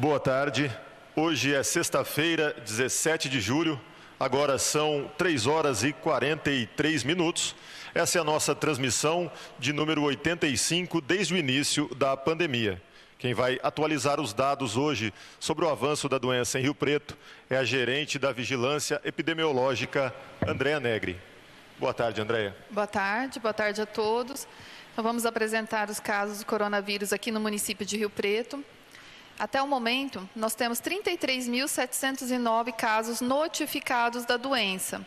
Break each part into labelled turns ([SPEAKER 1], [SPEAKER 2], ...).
[SPEAKER 1] Boa tarde. Hoje é sexta-feira, 17 de julho. Agora são 3 horas e 43 minutos. Essa é a nossa transmissão de número 85 desde o início da pandemia. Quem vai atualizar os dados hoje sobre o avanço da doença em Rio Preto é a gerente da Vigilância Epidemiológica, Andréa Negri. Boa tarde, Andréa.
[SPEAKER 2] Boa tarde a todos. Então, vamos apresentar os casos do coronavírus aqui no município de Rio Preto. Até o momento, nós temos 33.709 casos notificados da doença.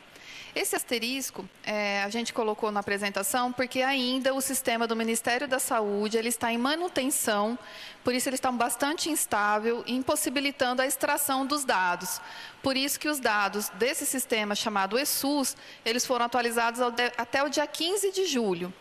[SPEAKER 2] Esse asterisco a gente colocou na apresentação porque ainda o sistema do Ministério da Saúde ele está em manutenção, por isso ele está bastante instável, impossibilitando a extração dos dados. Por isso que os dados desse sistema chamado eSUS, eles foram atualizados até o dia 15 de julho.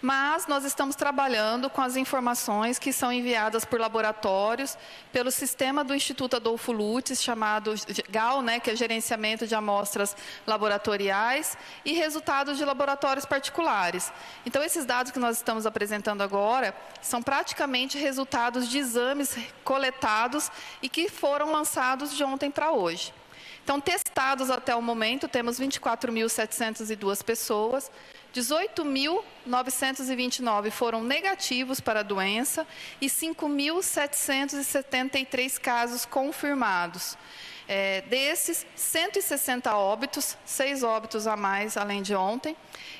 [SPEAKER 2] Mas nós estamos trabalhando com as informações que são enviadas por laboratórios, pelo sistema do Instituto Adolfo Lutz, chamado GAL, que é Gerenciamento de Amostras Laboratoriais, e resultados de laboratórios particulares. Então, esses dados que nós estamos apresentando agora são praticamente resultados de exames coletados e que foram lançados de ontem para hoje. Então, testados até o momento, temos 24.702 pessoas, 18.929 foram negativos para a doença e 5.773 casos confirmados. Desses, 160 óbitos, 6 óbitos a mais além de ontem.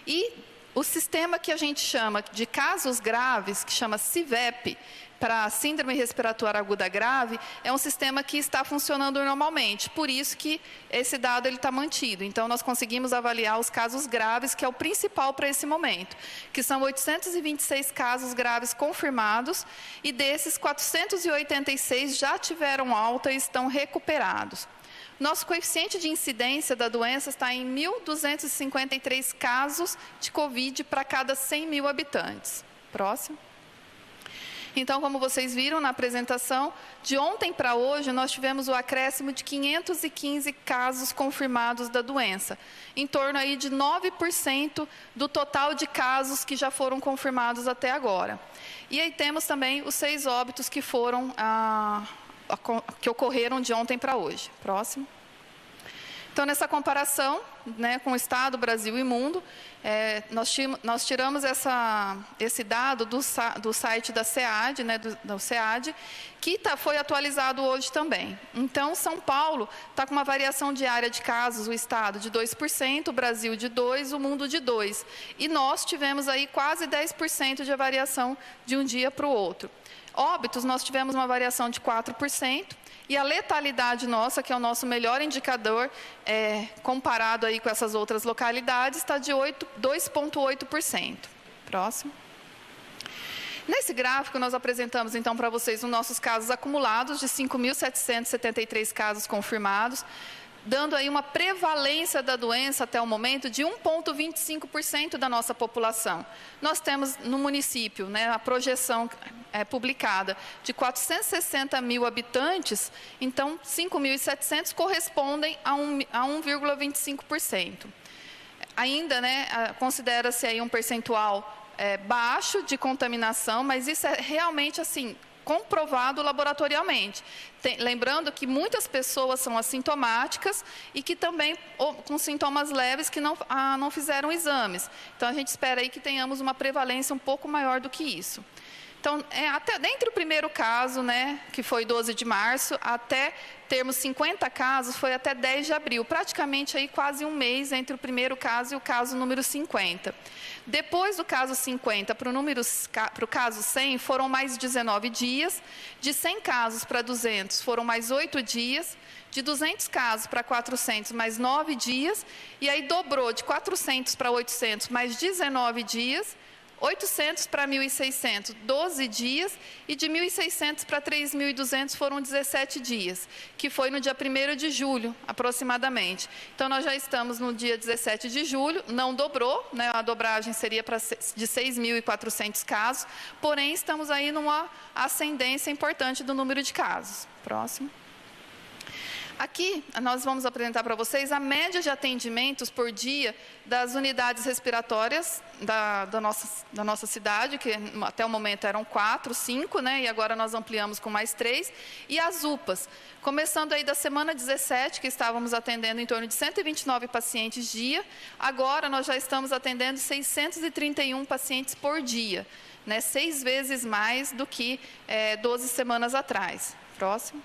[SPEAKER 2] E o sistema que a gente chama de casos graves, que chama CIVEP, para síndrome respiratória aguda grave, é um sistema que está funcionando normalmente, por isso que esse dado está mantido. Então, nós conseguimos avaliar os casos graves, que é o principal para esse momento, que são 826 casos graves confirmados, e desses, 486 já tiveram alta e estão recuperados. Nosso coeficiente de incidência da doença está em 1.253 casos de Covid para cada 100 mil habitantes. Próximo. Então, como vocês viram na apresentação, de ontem para hoje, nós tivemos o acréscimo de 515 casos confirmados da doença, em torno aí de 9% do total de casos que já foram confirmados até agora. E aí temos também os 6 óbitos que foram que ocorreram de ontem para hoje. Próximo. Então, nessa comparação com o Estado, Brasil e mundo, nós tiramos esse dado do site da SEAD, do SEAD, que foi atualizado hoje também. Então, São Paulo está com uma variação diária de casos, o Estado de 2%, o Brasil de 2%, o mundo de 2%. E nós tivemos aí quase 10% de variação de um dia para o outro. Óbitos, nós tivemos uma variação de 4%. E a letalidade nossa, que é o nosso melhor indicador, comparado aí com essas outras localidades, está de 2,8%. Próximo. Nesse gráfico, nós apresentamos, então, para vocês os nossos casos acumulados de 5.773 casos confirmados, dando aí uma prevalência da doença até o momento de 1,25% da nossa população. Nós temos no município, a projeção publicada de 460 mil habitantes, então 5.700 correspondem a 1,25%. Ainda, considera-se aí um percentual baixo de contaminação, mas isso é realmente assim comprovado laboratorialmente. Lembrando que muitas pessoas são assintomáticas e que também com sintomas leves que não fizeram exames. Então, a gente espera aí que tenhamos uma prevalência um pouco maior do que isso. Então, até dentro do primeiro caso, que foi 12 de março, até termos 50 casos, foi até 10 de abril, praticamente aí quase um mês entre o primeiro caso e o caso número 50. Depois do caso 50 para o caso 100, foram mais 19 dias, de 100 casos para 200 foram mais 8 dias, de 200 casos para 400 mais 9 dias, e aí dobrou de 400 para 800 mais 19 dias, 800 para 1.600, 12 dias, e de 1.600 para 3.200 foram 17 dias, que foi no dia 1º de julho, aproximadamente. Então, nós já estamos no dia 17 de julho, não dobrou, a dobragem seria de 6.400 casos, porém, estamos aí numa ascendência importante do número de casos. Próximo. Aqui, nós vamos apresentar para vocês a média de atendimentos por dia das unidades respiratórias da nossa cidade, que até o momento eram 4, 5, né? E agora nós ampliamos com mais 3. E as UPAs, começando aí da semana 17, que estávamos atendendo em torno de 129 pacientes dia, agora nós já estamos atendendo 631 pacientes por dia, né? 6 vezes mais do que 12 semanas atrás. Próximo.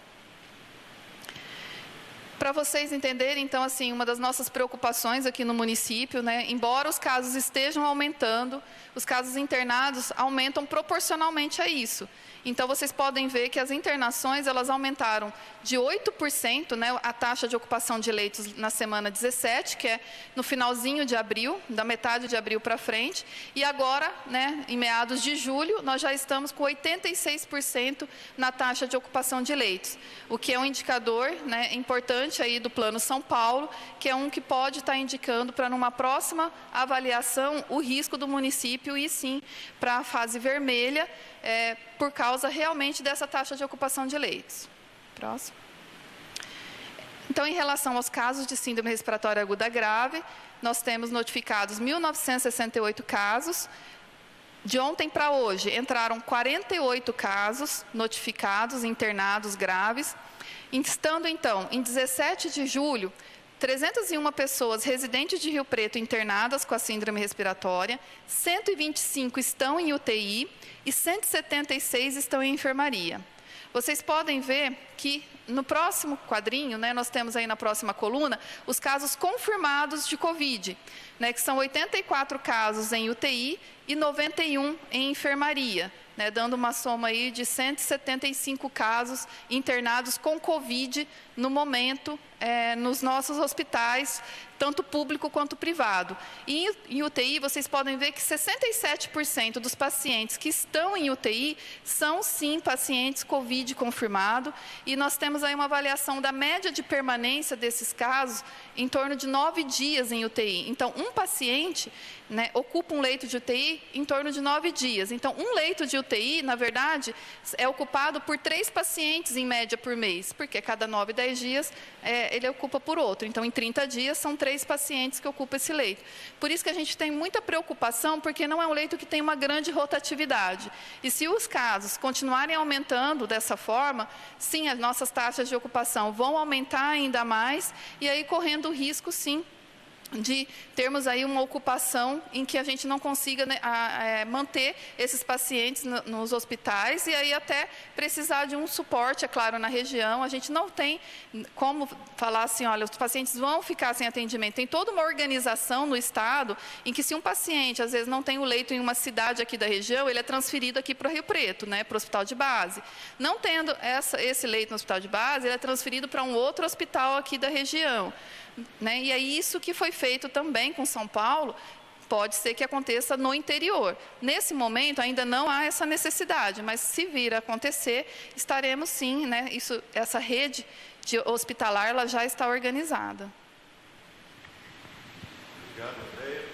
[SPEAKER 2] Para vocês entenderem, então, assim, uma das nossas preocupações aqui no município, né, embora os casos estejam aumentando, os casos internados aumentam proporcionalmente a isso. Então, vocês podem ver que as internações, elas aumentaram de 8%, né, a taxa de ocupação de leitos na semana 17, que é no finalzinho de abril, da metade de abril para frente, e agora, né, em meados de julho, nós já estamos com 86% na taxa de ocupação de leitos, o que é um indicador, né, importante aí do Plano São Paulo, que é um que pode estar indicando para, numa próxima avaliação, o risco do município ir sim para a fase vermelha, por causa realmente dessa taxa de ocupação de leitos. Próximo. Então, em relação aos casos de síndrome respiratória aguda grave, nós temos notificados 1.968 casos. De ontem para hoje, entraram 48 casos notificados, internados graves. Estando, então, em 17 de julho, 301 pessoas residentes de Rio Preto internadas com a síndrome respiratória, 125 estão em UTI e 176 estão em enfermaria. Vocês podem ver que no próximo quadrinho, né, nós temos aí na próxima coluna, os casos confirmados de Covid, né, que são 84 casos em UTI e 91 em enfermaria, né, dando uma soma aí de 175 casos internados com Covid no momento nos nossos hospitais, tanto público quanto privado. E em UTI, vocês podem ver que 67% dos pacientes que estão em UTI são, sim, pacientes Covid confirmado, e nós temos aí uma avaliação da média de permanência desses casos em torno de 9 dias em UTI. Então, um paciente, né, ocupa um leito de UTI em torno de 9 dias. Então, um leito de UTI, na verdade, é ocupado por 3 pacientes, em média, por mês, porque a cada 9, 10 dias ele ocupa por outro. Então, em 30 dias, são 3 pacientes que ocupam esse leito. Por isso que a gente tem muita preocupação, porque não é um leito que tem uma grande rotatividade. E se os casos continuarem aumentando dessa forma, sim, as nossas taxas de ocupação vão aumentar ainda mais, e aí correndo o risco, sim, de termos aí uma ocupação em que a gente não consiga, né, manter esses pacientes nos hospitais, e aí até precisar de um suporte, é claro, na região. A gente não tem como falar assim, olha, os pacientes vão ficar sem atendimento. Tem toda uma organização no estado em que, se um paciente às vezes não tem o leito em uma cidade aqui da região, ele é transferido aqui para Rio Preto, né, para o hospital de base. Não tendo esse leito no hospital de base, ele é transferido para um outro hospital aqui da região, né? E é isso que foi feito também com São Paulo, pode ser que aconteça no interior. Nesse momento ainda não há essa necessidade, mas se vir a acontecer, estaremos sim, né? Essa rede de hospitalar, ela já está organizada.
[SPEAKER 1] Obrigado, Andréia,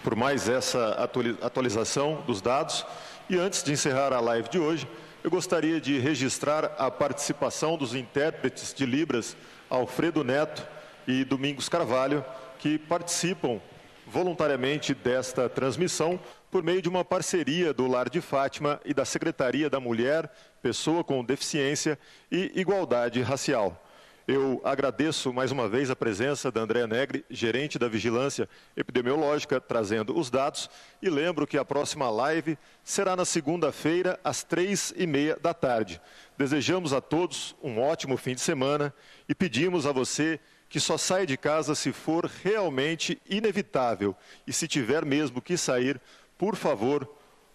[SPEAKER 1] por mais essa atualização dos dados. E antes de encerrar a live de hoje, eu gostaria de registrar a participação dos intérpretes de Libras, Alfredo Neto e Domingos Carvalho, que participam voluntariamente desta transmissão por meio de uma parceria do Lar de Fátima e da Secretaria da Mulher, Pessoa com Deficiência e Igualdade Racial. Eu agradeço mais uma vez a presença da Andréia Negri, gerente da Vigilância Epidemiológica, trazendo os dados, e lembro que a próxima live será na segunda-feira, às 3h30 da tarde. Desejamos a todos um ótimo fim de semana e pedimos a você que só saia de casa se for realmente inevitável, e se tiver mesmo que sair, por favor,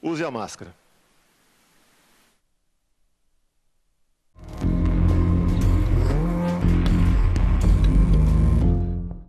[SPEAKER 1] use a máscara.